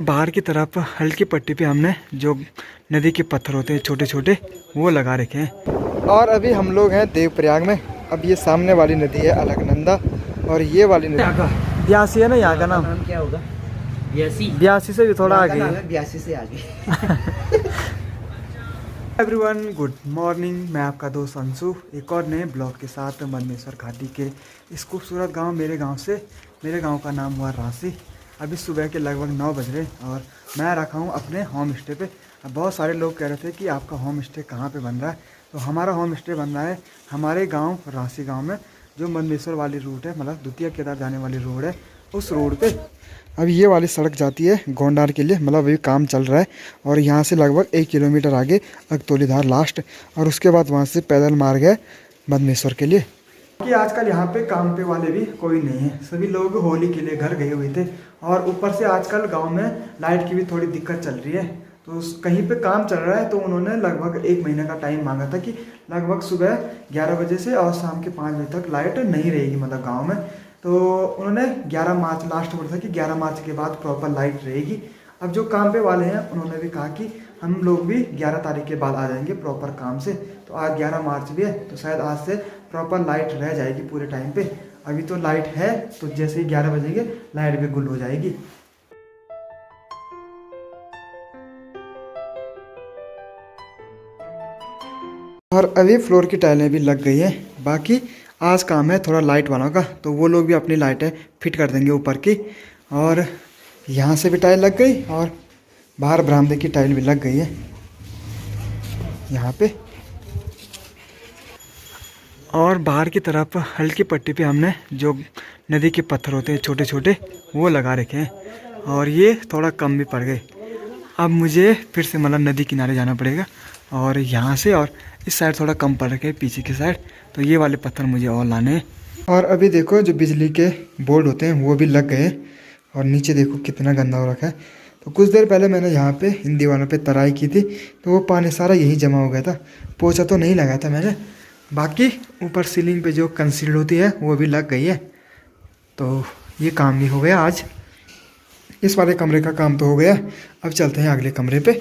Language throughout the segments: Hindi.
बाहर की तरफ हल्की पट्टी पे हमने जो नदी के पत्थर होते हैं छोटे छोटे वो लगा रखे हैं। और अभी हम लोग हैं देवप्रयाग में। अब ये सामने वाली नदी है अलकनंदा और ये वाली नदी ब्यासी है ना। यहाँ का नाम क्या होगा? ब्यासी। ब्यासी से भी थोड़ा आगे है। ब्यासी से आगे। एवरीवन गुड मॉर्निंग, मैं आपका दोस्त अंशु एक और नए ब्लॉग के साथ मदनेश्वर घाटी के इस खूबसूरत गांव मेरे गांव का नाम हुआ राशि। अभी सुबह के लगभग 9 बज रहे और मैं रखा हूं अपने होम स्टे पे। अब बहुत सारे लोग कह रहे थे कि आपका होम स्टे कहाँ पे बन रहा है, तो हमारा होम स्टे बन रहा है हमारे गाँव राशि गाँव में, जो मदनेश्वर वाली रूट है, मतलब द्वितीय केदार जाने वाली रोड है, उस रोड पे। अब ये वाली सड़क जाती है गोंडार के लिए, मतलब अभी काम चल रहा है। और यहाँ से लगभग 1 किलोमीटर आगे अगतौलीधार लास्ट, और उसके बाद वहाँ से पैदल मार्ग है मदनेश्वर के लिए। कि आजकल यहाँ पे काम पे वाले भी कोई नहीं है, सभी लोग होली के लिए घर गए हुए थे। और ऊपर से आजकल गांव में लाइट की भी थोड़ी दिक्कत चल रही है, तो कहीं पे काम चल रहा है, तो उन्होंने लगभग 1 महीने का टाइम मांगा था कि लगभग सुबह 11 बजे से और शाम के 5 बजे तक लाइट नहीं रहेगी, मतलब गाँव में। तो उन्होंने 11 मार्च लास्ट बोला था कि 11 मार्च के बाद प्रॉपर लाइट रहेगी। अब जो काम पे वाले हैं उन्होंने भी कहा कि हम लोग भी 11 तारीख के बाद आ जाएंगे प्रॉपर काम से। तो आज 11 मार्च भी है, तो शायद आज से प्रॉपर लाइट रह जाएगी पूरे टाइम पे। अभी तो लाइट है, तो जैसे ही 11 बजेंगे लाइट भी गुल हो जाएगी। और अभी फ्लोर की टाइलें भी लग गई है। बाकी आज काम है थोड़ा लाइट वालों का, तो वो लोग भी अपनी लाइटें फिट कर देंगे ऊपर की। और यहाँ से भी टाइल लग गई और बाहर बरामदे की टाइल भी लग गई है यहाँ पे। और बाहर की तरफ हल्की पट्टी पे हमने जो नदी के पत्थर होते हैं छोटे छोटे वो लगा रखे हैं, और ये थोड़ा कम भी पड़ गए। अब मुझे फिर से मतलब नदी किनारे जाना पड़ेगा, और यहाँ से और इस साइड थोड़ा कम पड़ रखे पीछे की साइड, तो ये वाले पत्थर मुझे और लाने हैं। और अभी देखो जो बिजली के बोर्ड होते हैं वो भी लग गए, और नीचे देखो कितना गंदा हो रखा है। तो कुछ देर पहले मैंने यहाँ पे इन दीवारों पे तराई की थी, तो वो पानी सारा यही जमा हो गया था। पोछा तो नहीं लगाया था मैंने। बाकी ऊपर सीलिंग पे जो कंसील्ड होती है वो भी लग गई है, तो ये काम भी हो गया आज। इस वाले कमरे का काम तो हो गया। अब चलते हैं अगले कमरे पे।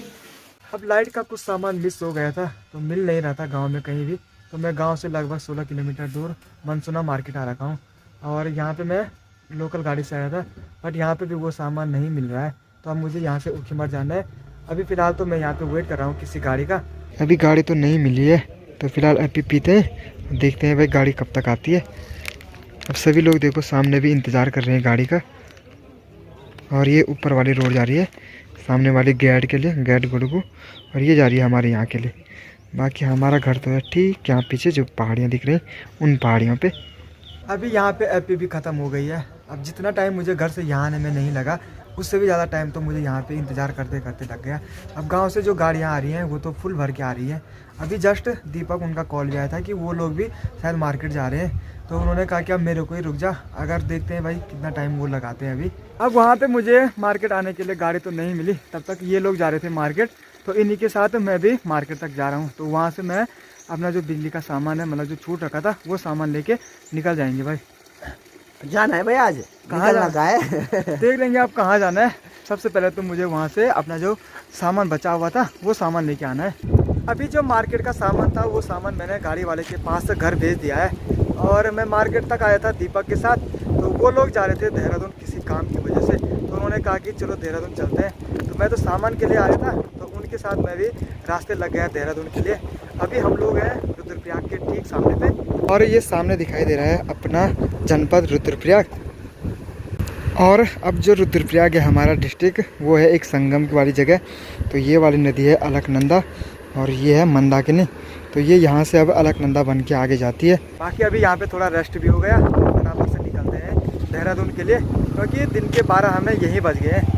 अब लाइट का कुछ सामान मिस हो गया था, तो मिल नहीं रहा था गांव में कहीं भी, तो मैं गांव से लगभग 16 किलोमीटर दूर मनसुना मार्केट आ रखा हूँ। और यहाँ पे मैं लोकल गाड़ी से आया था, बट यहाँ पे भी वो सामान नहीं मिल रहा है, तो अब मुझे यहाँ से उखीमठ जाना है। अभी फ़िलहाल तो मैं यहाँ पे वेट कर रहा हूँ किसी गाड़ी का। अभी गाड़ी तो नहीं मिली है, तो फिलहाल अभी पीते हैं, देखते हैं भाई गाड़ी कब तक आती है। अब सभी लोग देखो सामने भी इंतज़ार कर रहे हैं गाड़ी का। और ये ऊपर वाली रोड जा रही है सामने वाली गेट के लिए, गेट गुड़गू, और ये जा रही है हमारे यहाँ के लिए। बाकी हमारा घर तो है ठीक यहाँ पीछे जो पहाड़ियाँ दिख रही हैं उन पहाड़ियों पे। अभी यहाँ पे एपी भी ख़त्म हो गई है। अब जितना टाइम मुझे घर से यहाँ आने में नहीं लगा, उससे भी ज़्यादा टाइम तो मुझे यहाँ पे इंतज़ार करते करते लग गया। अब गांव से जो गाड़ियाँ आ रही हैं वो तो फुल भर के आ रही हैं। अभी जस्ट दीपक उनका कॉल भी आया था कि वो लोग भी शायद मार्केट जा रहे हैं, तो उन्होंने कहा कि अब मेरे को ही रुक जा, अगर देखते हैं भाई कितना टाइम वो लगाते हैं अभी। अब वहाँ पे मुझे मार्केट आने के लिए गाड़ी तो नहीं मिली, तब तक ये लोग जा रहे थे मार्केट, तो इन्हीं के साथ मैं भी मार्केट तक जा रहा हूँ। तो वहाँ से मैं अपना जो बिजली का सामान है, मतलब जो छूट रखा था, वो सामान लेके निकल जाएंगे भाई। जाना है भाई, आज कहाँ लगा है? देख लेंगे आप कहाँ जाना है। सबसे पहले तो मुझे वहाँ से अपना जो सामान बचा हुआ था वो सामान लेके आना है। अभी जो मार्केट का सामान था वो सामान मैंने गाड़ी वाले के पास से घर भेज दिया है, और मैं मार्केट तक आया था दीपक के साथ। तो वो लोग जा रहे थे देहरादून किसी काम की वजह से, तो उन्होंने कहा कि चलो देहरादून चलते हैं। तो मैं तो सामान के लिए आया था, तो उनके साथ मैं भी रास्ते लग गया देहरादून के लिए। अभी हम लोग हैं रुद्रप्रयाग के ठीक सामने पे, और ये सामने दिखाई दे रहा है अपना जनपद रुद्रप्रयाग। और अब जो रुद्रप्रयाग है हमारा डिस्ट्रिक्ट, वो है एक संगम वाली जगह। तो ये वाली नदी है अलकनंदा, और ये है मंदाकिनी। तो ये यहाँ से अब अलकनंदा बन के आगे जाती है। बाकी अभी यहाँ पे थोड़ा रेस्ट भी हो गया, फटाफट से निकलते हैं देहरादून के लिए, क्योंकि दिन के 12 हमें यहीं बज गए हैं।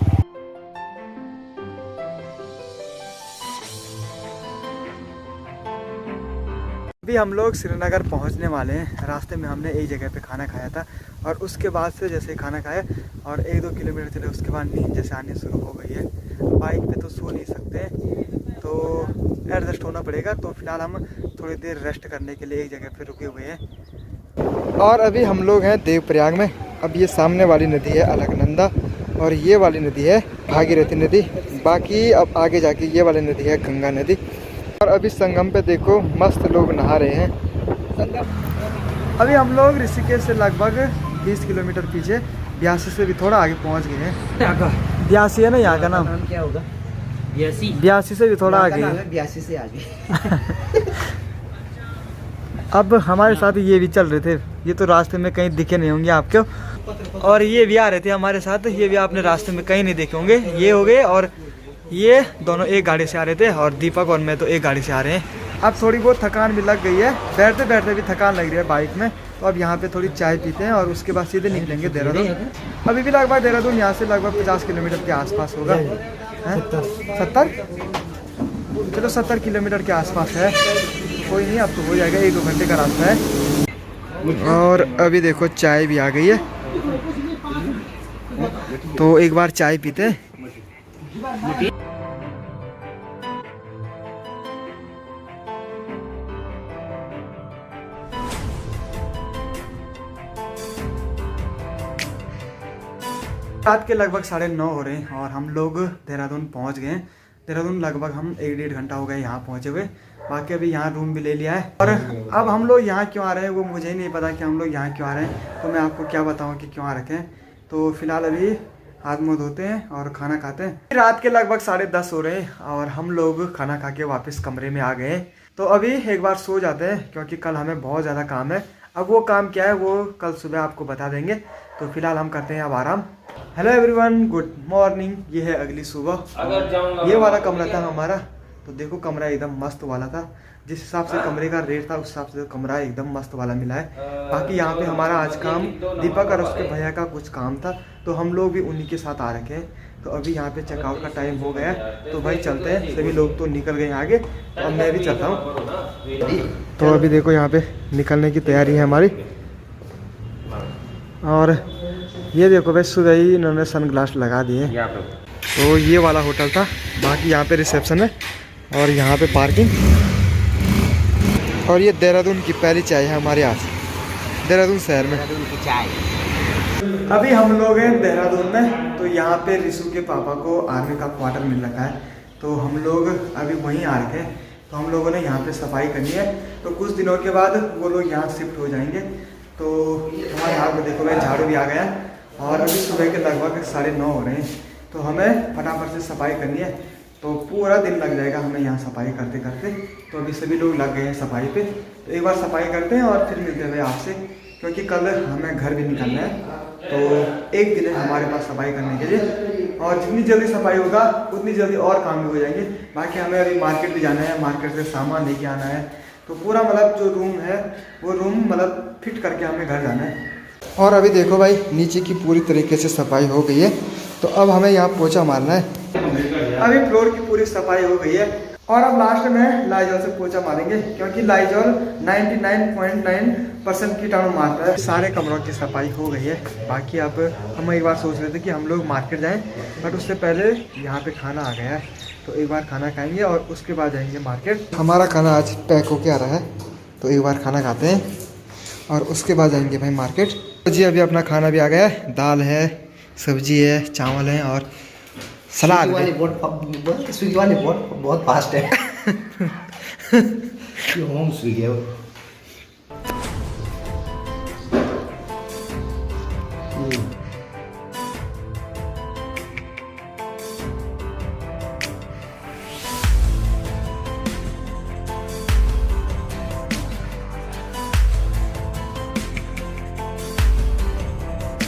अभी हम लोग श्रीनगर पहुंचने वाले हैं। रास्ते में हमने एक जगह पे खाना खाया था, और उसके बाद से जैसे खाना खाया और 1-2 किलोमीटर चले, उसके बाद नींद जैसे आने शुरू हो गई है। बाइक पे तो सो नहीं सकते, तो एडजस्ट होना पड़ेगा। तो फिलहाल हम थोड़ी देर रेस्ट करने के लिए एक जगह पे रुके हुए हैं। और अभी हम लोग हैं देवप्रयाग में। अब ये सामने वाली नदी है अलकनंदा, और ये वाली नदी है भागीरथी नदी। बाकी अब आगे जाके ये वाली नदी है गंगा नदी। और अभी संगम पे देखो मस्त लोग नहा रहे हैं। अभी हम लोग ऋषिकेश से लगभग 20 किलोमीटर पीछे ब्यासी से भी थोड़ा आगे पहुंच गए हैं। ब्यासी है ना यहाँ का नाम? क्या होगा? ब्यासी से भी थोड़ा आगे है। 82 से आगे। अब हमारे साथ ये भी चल रहे थे, ये तो रास्ते में कहीं दिखे नहीं होंगे आपको। और ये भी आ रहे थे हमारे साथ, ये भी आपने रास्ते में कहीं नहीं देखे होंगे। ये हो गए और ये दोनों एक गाड़ी से आ रहे थे और दीपक और मैं तो एक गाड़ी से आ रहे हैं। अब थोड़ी बहुत थकान भी लग गई है, बैठते बैठते भी थकान लग रही है बाइक में। तो अब यहाँ पे थोड़ी चाय पीते हैं और उसके बाद सीधे निकलेंगे देहरादून। अभी भी लगभग देहरादून यहाँ से लगभग 50 किलोमीटर के आसपास होगा। 70 चलो 70 किलोमीटर के आसपास है। कोई नहीं, अब तो हो जाएगा, 1-2 घंटे का रास्ता है। और अभी देखो चाय भी आ गई है, तो एक बार चाय पीते हैं। रात के लगभग 9:30 हो रहे हैं और हम लोग देहरादून पहुंच गए हैं। देहरादून लगभग हम 1-1.5 घंटा हो गए यहाँ पहुँचे हुए। बाकी अभी यहाँ रूम भी ले लिया है। और अब हम लोग यहाँ क्यों आ रहे हैं वो मुझे ही नहीं पता कि हम लोग यहाँ क्यों आ रहे हैं, तो मैं आपको क्या बताऊँ कि क्यों आ रखे हैं। तो फिलहाल अभी हाथ मुँह धोते हैं और खाना खाते हैं। रात के लगभग 10:30 हो रहे हैं और हम लोग खाना खा के वापस कमरे में आ गए हैं। तो अभी एक बार सो जाते हैं क्योंकि कल हमें बहुत ज़्यादा काम है। अब वो काम क्या है वो कल सुबह आपको बता देंगे। तो फिलहाल हम करते हैं अब आराम। Hello everyone, good morning. ये है अगली सुबह। ये वाला कमरा था हमारा, तो देखो कमरा एकदम मस्त वाला था। जिस हिसाब से कमरे का रेट था उस हिसाब से कमरा एकदम मस्त वाला मिला है। बाकी यहाँ पे हमारा आज काम दीपक और उसके भैया का कुछ काम था, तो हम लोग भी उन्हीं के साथ आ रखे हैं। तो अभी यहाँ पे चेकआउट का टाइम हो गया है, तो भाई चलते हैं। सभी लोग तो निकल गए आगे, तो अब मैं भी चलता हूँ। तो अभी देखो यहाँ पे निकलने की तैयारी है हमारी। और ये देखो भाई सुबह ही इन्होंने सनग्लास लगा दिए। तो ये वाला होटल था। बाकी यहाँ पे रिसेप्शन है और यहाँ पे पार्किंग। और ये देहरादून की पहली चाय है हमारे यहाँ से, देहरादून शहर में। अभी हम लोग हैं देहरादून में। तो यहाँ पे रिशु के पापा को आर्मी का क्वार्टर मिल रखा है, तो हम लोग अभी वहीं आ रखे हैं। तो हम लोगों ने यहाँ पे सफाई करनी है, तो कुछ दिनों के बाद वो लोग यहाँ शिफ्ट हो जाएंगे। तो हमारे हाथ में देखो भाई झाड़ू भी आ गया है और अभी सुबह के लगभग 9:30 हो रहे हैं। तो हमें फटाफट से सफाई करनी है, तो पूरा दिन लग जाएगा हमें यहाँ सफाई करते करते। तो अभी सभी लोग लग गए हैं सफाई पे, तो एक बार सफाई करते हैं और फिर मिलते हैं भाई आपसे, क्योंकि कल हमें घर भी निकलना है। तो एक दिन है हमारे पास सफाई करने के लिए, और जितनी जल्दी सफाई होगा उतनी जल्दी और काम भी हो जाएंगे। बाकी हमें अभी मार्केट भी जाना है, मार्केट से सामान लेके आना है। तो पूरा मतलब जो रूम है वो रूम मतलब फिट करके हमें घर जाना है। और अभी देखो भाई नीचे की पूरी तरीके से सफाई हो गई है, तो अब हमें यहाँ पोछा मारना है। अभी फ्लोर की पूरी सफाई हो गई है और अब लास्ट में लाइजॉल से पोछा मारेंगे, क्योंकि लाइजॉल 99.9% कीटाणु मारता है। सारे कमरों की सफाई हो गई है। बाकी अब हम एक बार सोच रहे थे कि हम लोग मार्केट जाएं, बट उससे पहले यहाँ पे खाना आ गया है, तो एक बार खाना खाएंगे और उसके बाद जाएंगे मार्केट। हमारा खाना आज पैक होके आ रहा है, तो एक बार खाना खाते हैं और उसके बाद जाएंगे भाई मार्केट। तो जी अभी अपना खाना भी आ गया है, दाल है, सब्जी है, चावल है और सलाद है। स्विगी वाले बहुत फास्ट है। होम स्विगी है वो।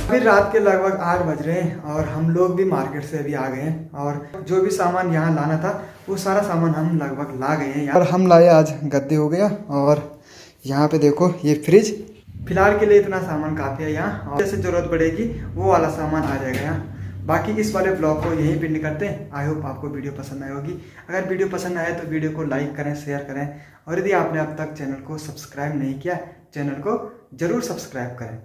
अभी रात के लगभग 8 बज रहे हैं और हम लोग भी मार्केट से अभी आ गए हैं। और जो भी सामान यहाँ लाना था वो सारा सामान हम लगभग ला गए हैं। और हम लाए आज गद्दे हो गया, और यहाँ पे देखो ये फ्रिज। फिलहाल के लिए इतना सामान काफ़ी है यहाँ, और जैसे ज़रूरत पड़ेगी वो वाला सामान आ जाएगा यहाँ। बाकी इस वाले ब्लॉग को यहीं पिन करते हैं। आई होप आपको वीडियो पसंद आई होगी। अगर वीडियो पसंद आए तो वीडियो को लाइक करें, शेयर करें, और यदि आपने अब तक चैनल को सब्सक्राइब नहीं किया, चैनल को ज़रूर सब्सक्राइब करें।